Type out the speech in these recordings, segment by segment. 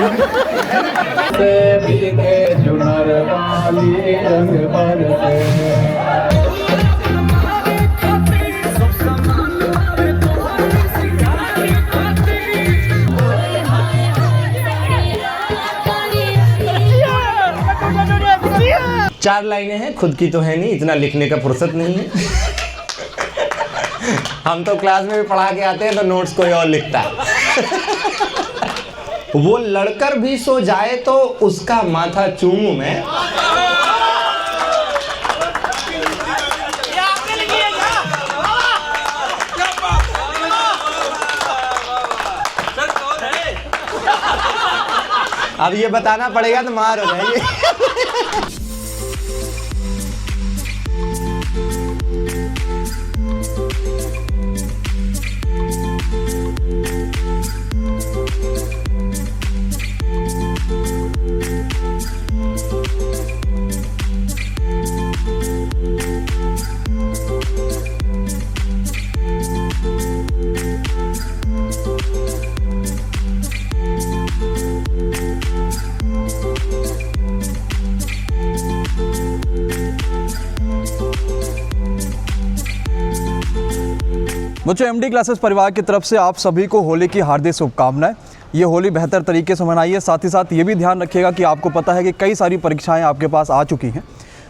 से भीगे चुनर वाली रंग बरसे। चार लाइनें हैं, खुद की तो है नहीं, इतना लिखने का फुर्सत नहीं है। हम तो क्लास में भी पढ़ा के आते हैं तो नोट्स कोई और लिखता है। वो लड़कर भी सो जाए तो उसका माथा चूमूं मैं। अब ये बताना पड़ेगा तो मार हो जाएगी। बच्चों, एमडी क्लासेस परिवार की तरफ से आप सभी को होली की हार्दिक शुभकामनाएं। ये होली बेहतर तरीके से मनाइए। साथ ही साथ ये भी ध्यान रखिएगा कि आपको पता है कि कई सारी परीक्षाएं आपके पास आ चुकी हैं,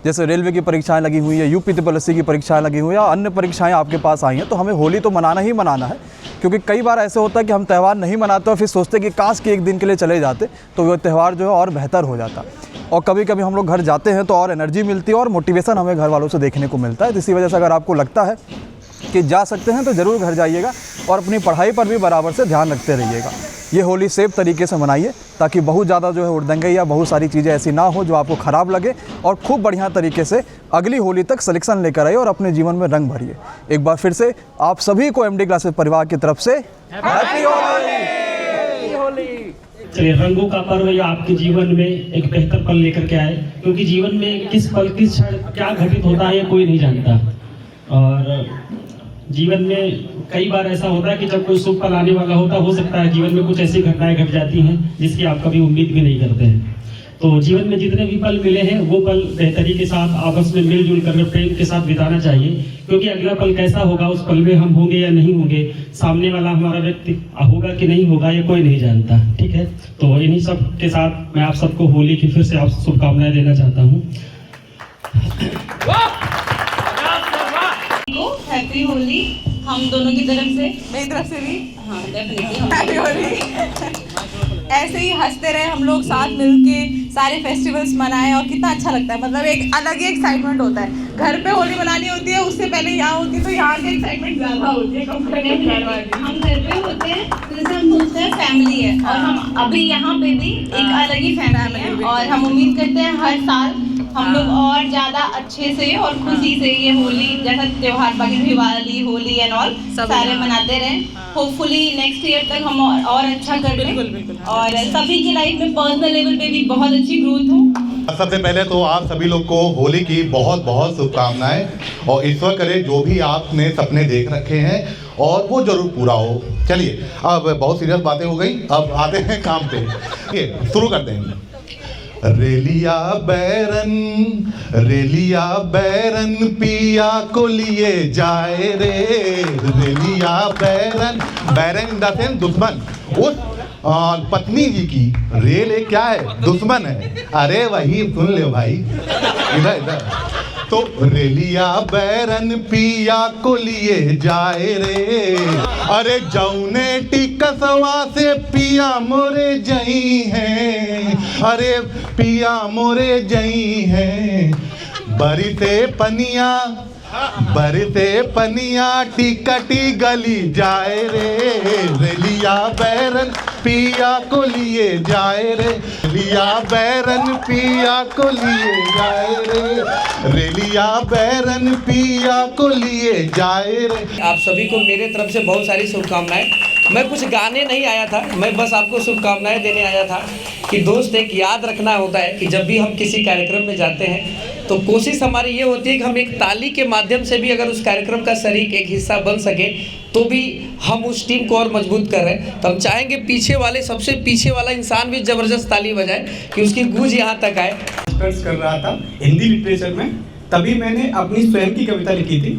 जैसे रेलवे की परीक्षाएं लगी हुई है, यूपीपीएससी की परीक्षाएं लगी हुई है या अन्य परीक्षाएं आपके पास आई हैं। तो हमें होली तो मनाना ही मनाना है, क्योंकि कई बार ऐसे होता है कि हम त्यौहार नहीं मनाते और फिर सोचते कि काश कि एक दिन के लिए चले जाते तो वो त्यौहार जो है और बेहतर हो जाता। और कभी कभी हम लोग घर जाते हैं तो और एनर्जी मिलती है और मोटिवेशन हमें घर वालों से देखने को मिलता है। इसी वजह से अगर आपको लगता है कि जा सकते हैं तो ज़रूर घर जाइएगा और अपनी पढ़ाई पर भी बराबर से ध्यान रखते रहिएगा। ये होली सेफ तरीके से मनाइए ताकि बहुत ज़्यादा जो है उड़दंगे या बहुत सारी चीज़ें ऐसी ना हो जो आपको ख़राब लगे, और खूब बढ़िया तरीके से अगली होली तक सिलेक्शन लेकर आइए और अपने जीवन में रंग भरिए। एक बार फिर से आप सभी को एमडी क्लासेस परिवार की तरफ से हैप्पी होली। चलिए, रंगों का पर्व या आपके जीवन में एक बेहतर पल लेकर के आए, क्योंकि जीवन में किस पल किस क्षण क्या घटित होता है ये कोई नहीं जानता। और जीवन में कई बार ऐसा होता है कि जब कोई शुभ पल आने वाला होता, हो सकता है जीवन में कुछ ऐसी घटनाएं घट जाती हैं जिसकी आप कभी उम्मीद भी नहीं करते हैं। तो जीवन में जितने भी पल मिले हैं वो पल बेहतरी के साथ आपस में मिलजुल कर प्रेम के साथ बिताना चाहिए, क्योंकि अगला पल कैसा होगा, उस पल में हम होंगे या नहीं होंगे, सामने वाला हमारा व्यक्ति होगा कि नहीं होगा, ये कोई नहीं जानता। ठीक है, तो इन्हीं सब के साथ मैं आप सबको होली की फिर से आप शुभकामनाएं देना चाहता हूँ। हैप्पी होली हम दोनों की तरफ से, मेरी तरफ से भी। हाँ, डेफिनेटली हैप्पी होली। ऐसे ही हंसते रहे हम लोग, साथ मिलके सारे फेस्टिवल्स मनाएं और कितना अच्छा लगता है। मतलब एक अलग ही एक्साइटमेंट होता है। घर पे होली मनानी होती है, उससे पहले यहाँ होती है, तो यहाँ की एक्साइटमेंट ज़्यादा होती है। हम घर पे होते हैं तो जैसे हम सोचते हैं फैमिली है, और हम अभी यहाँ पे भी एक अलग ही फैमिली है, और हम उम्मीद करते हैं हर साल हम लोग और ज़्यादा अच्छे से और खुशी से ये होली जैसा त्योहार बाकी दिवाली, होली एंड ऑल सारे मनाते रहें। होपफुली नेक्स्ट ईयर तक हम और अच्छा कर लें, और सभी की लाइफ में पर्सनल लेवल पे भी बहुत अच्छी ग्रोथ हो। सबसे पहले तो आप सभी लोग को होली की बहुत बहुत शुभकामनाएं, और ईश्वर करे जो भी आपने सपने देख रखे हैं और वो जरूर पूरा हो। चलिए, अब बहुत सीरियस बातें हो गई, अब आते हैं काम पे। शुरू करते हैं। रेलिया बैरन पिया को लिए जाए रे। रेलिया बैरन द सेंस दुश्मन। उस पत्नी जी की रेल क्या है? दुश्मन है। अरे वही सुन ले भाई, इधर तो रेलिया बैरन पिया को लिए जाए रे। अरे जौने टिकसवा से पिया मोरे जई हैं, अरे पिया मोरे जई हैं। बरते पनिया टिकटी गली जाए रे। रेलिया बैरन पिया को लिए जाए रे। रेलिया बैरन पिया को लिए जाए रे। रेलिया बैरन पिया को लिए जाए रे। आप सभी को मेरे तरफ से बहुत सारी शुभकामनाएं। मैं कुछ गाने नहीं आया था, मैं बस आपको शुभकामनाएं देने आया था कि दोस्त एक याद रखना होता है कि जब भी हम किसी कार्यक्रम में जाते हैं तो कोशिश हमारी ये होती है कि हम एक ताली के माध्यम से भी अगर उस कार्यक्रम का शरीक एक हिस्सा बन सके तो भी हम उस टीम को और मजबूत कर रहे हैं। तो हम चाहेंगे पीछे वाले, सबसे पीछे वाला इंसान भी ज़बरदस्त ताली बजाए कि उसकी गूंज यहाँ तक आए। मास्टर्स कर रहा था हिंदी लिटरेचर में, तभी मैंने अपनी स्वयं की कविता लिखी थी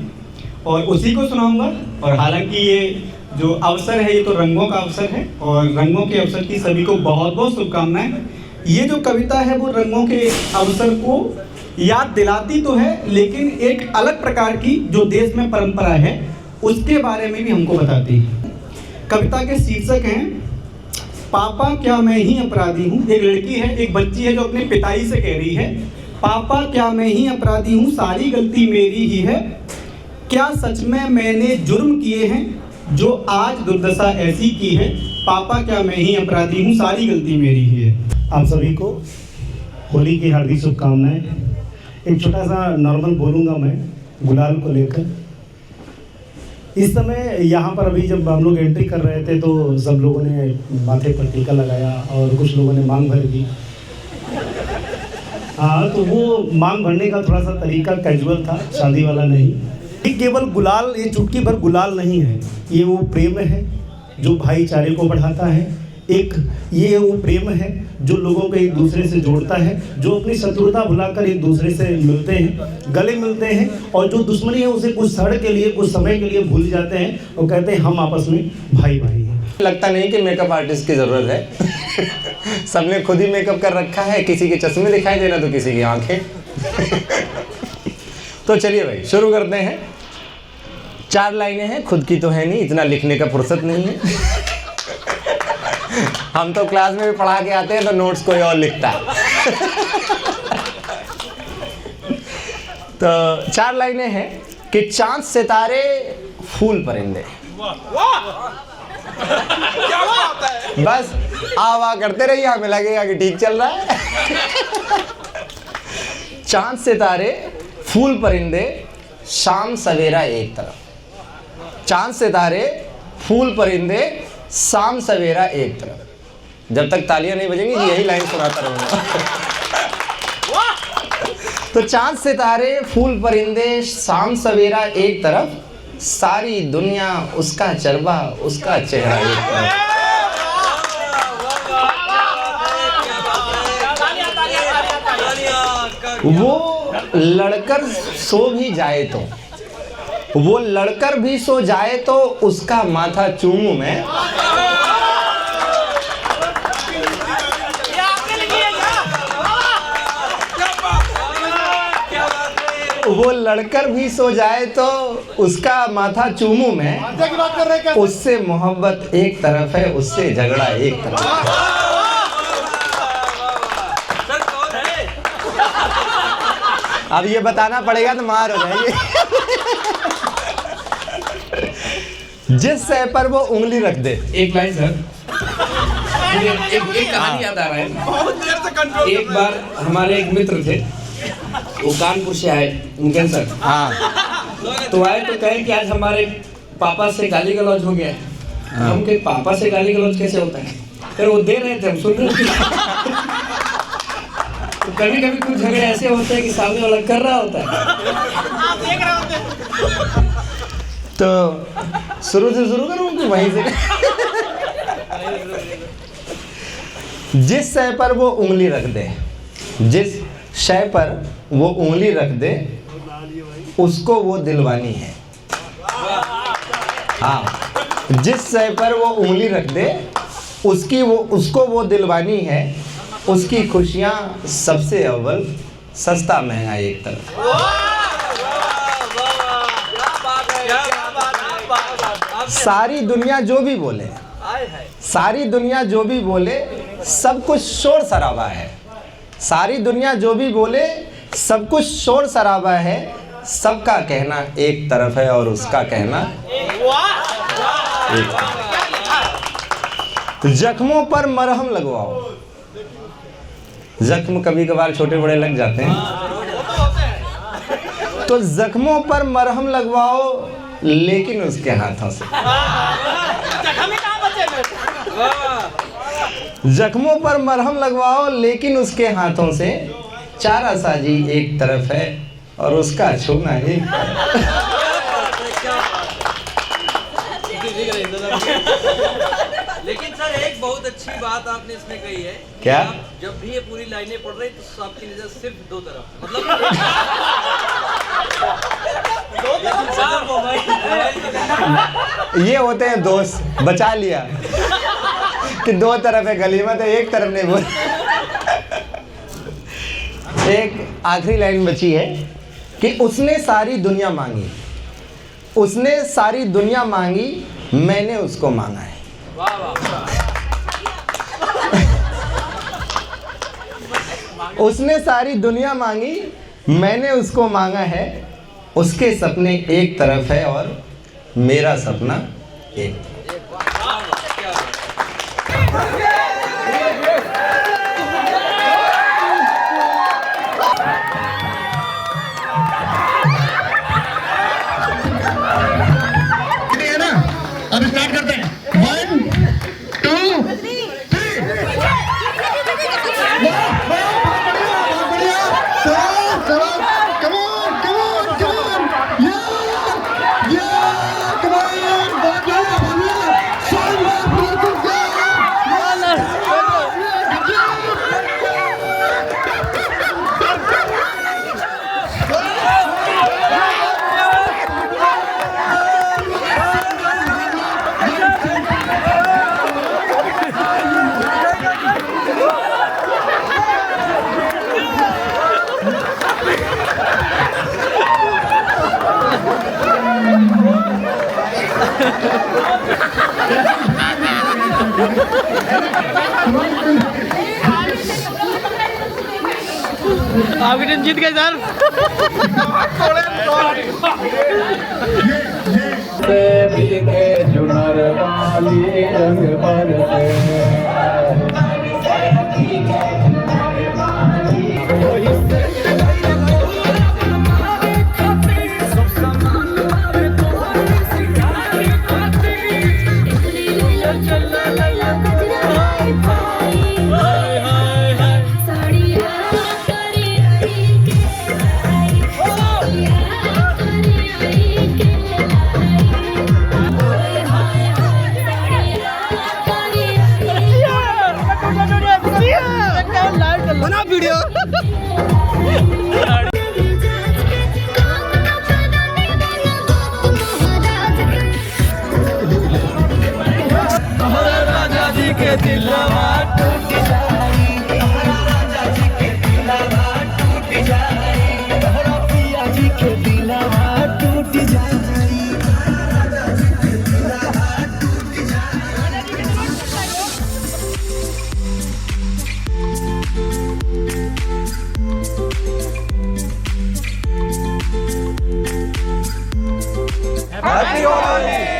और उसी को सुनाऊंगा। और हालांकि ये जो अवसर है ये तो रंगों का अवसर है और रंगों के अवसर की सभी को बहुत बहुत शुभकामनाएं। ये जो कविता है वो रंगों के अवसर को याद दिलाती तो है, लेकिन एक अलग प्रकार की जो देश में परंपरा है उसके बारे में भी हमको बताती है। कविता के शीर्षक हैं पापा क्या मैं ही अपराधी हूँ। एक लड़की है, एक बच्ची है जो अपने पिताजी से कह रही है, पापा क्या मैं ही अपराधी हूँ, सारी गलती मेरी ही है। क्या सच में मैंने जुर्म किए हैं जो आज दुर्दशा ऐसी की है। पापा क्या मैं ही अपराधी हूँ, सारी गलती मेरी ही है। आप सभी को होली की हार्दिक शुभकामनाएं। एक छोटा सा नॉर्मल बोलूँगा मैं गुलाल को लेकर। इस समय यहाँ पर अभी जब हम लोग एंट्री कर रहे थे तो सब लोगों ने माथे पर टीका लगाया और कुछ लोगों ने मांग भर दी। हाँ, तो वो मांग भरने का थोड़ा सा तरीका कैजुअल था, शादी वाला नहीं। ये केवल गुलाल, ये चुटकी भर गुलाल नहीं है, ये वो प्रेम है जो भाईचारे को बढ़ाता है। एक ये वो प्रेम है जो लोगों को एक दूसरे से जोड़ता है, जो अपनी शत्रुता भुलाकर एक दूसरे से मिलते हैं, गले मिलते हैं, और जो दुश्मनी है उसे कुछ क्षण के लिए, कुछ समय के लिए भूल जाते हैं और कहते हैं हम आपस में भाई भाई हैं। लगता नहीं कि मेकअप आर्टिस्ट की ज़रूरत है। सबने खुद ही मेकअप कर रखा है, किसी के चश्मे दिखाई देना तो किसी की आंखें। तो चलिए भाई शुरू करते हैं। 4 लाइनें हैं, खुद की तो है नहीं, इतना लिखने का फुर्सत नहीं है। हम तो क्लास में भी पढ़ा के आते हैं तो नोट्स कोई और लिखता है। तो 4 लाइनें हैं कि चांद सितारे फूल परिंदे। बस आवा करते रहिए, हमें लगेगा कि ठीक चल रहा है। चांद सितारे फूल परिंदे शाम सवेरा एक तरफ। चांद सितारे फूल परिंदे शाम सवेरा एक तरफ। जब तक तालियां नहीं बजेंगी यही लाइन सुनाता रहूंगा। तो चांद सितारे फूल परिंदे शाम सवेरा एक तरफ, सारी दुनिया उसका चरबा उसका चेहरा एक तरफ। वो लड़कर सो भी जाए तो, वो लड़कर भी सो जाए तो उसका माथा चूमूं मैं। वो लड़कर भी सो जाए तो उसका माथा चूमूं मैं। उससे मोहब्बत एक तरफ है, उससे झगड़ा एक तरफ है। अब ये बताना पड़ेगा तो मार हो जाएगी। जिस सह पर वो उंगली रख दे। एक लाइन सर, एक कहानी याद आ रहा है। एक बार हमारे एक मित्र थे, वो कानपुर से आए, उनके सर। हाँ। तो आए तो कहे कि आज हमारे पापा से गाली गलौज हो गया है। हम कहे पापा से गाली गलौज कैसे होता है? फिर वो दे रहे थे, हम सुन रहे थे। तो कभी कभी कुछ झगड़े ऐसे होते हैं कि सामने वाला कर रहा होता है। आप देख रहे होते हैं। तो शुरू से शुरू करूं कि वहीं से? जिस शय पर वो उंगली रख दे, जिस शय पर वो उंगली रख दे, उसको वो दिलवानी है। हाँ, जिस शय पर वो उंगली रख दे, उसको वो दिलवानी है। उसकी खुशियाँ सबसे अव्वल, सस्ता महंगा एक तरफ। सारी दुनिया जो भी बोले, सारी दुनिया जो भी बोले, सब कुछ शोर शराबा है। सारी दुनिया जो भी बोले, सब कुछ शोर शराबा है। सबका कहना एक तरफ है और उसका कहना एक तरफ। जख्मों पर मरहम लगवाओ। जख्म कभी कभार छोटे बड़े लग जाते हैं, तो जख्मों पर मरहम लगवाओ, लेकिन उसके हाथों से। जख्मों पर मरहम लगवाओ, लेकिन उसके हाथों से। चारा साजी एक तरफ है और उसका छूना एक तरफ। लेकिन सर एक बहुत अच्छी बात आपने इसमें कही है। क्या? आप जब भी ये पूरी लाइनें पढ़ रही तो आपकी नजर सिर्फ दो तरफ, मतलब ये होते हैं दोस्त, बचा लिया कि दो तरफ है गलीमत है, एक तरफ नहीं बोल। एक आखिरी लाइन बची है कि उसने सारी दुनिया मांगी, उसने सारी दुनिया मांगी, मैंने उसको मांगा है। वाह वाह। उसने सारी दुनिया मांगी, मैंने उसको मांगा है। उसके सपने एक तरफ है और मेरा सपना एक। अब स्टार्ट करते हैं। 1 2 आपकी टीम जीत गई सर। से भीगे चुनर वाली रंग बरसे। बना वीडियो। राजा जी के दिलवा टूट जाई, राजा जी के दिलवा टूट जाई, पिया जी के दिलवा टूट जाई। हैप्पी होली।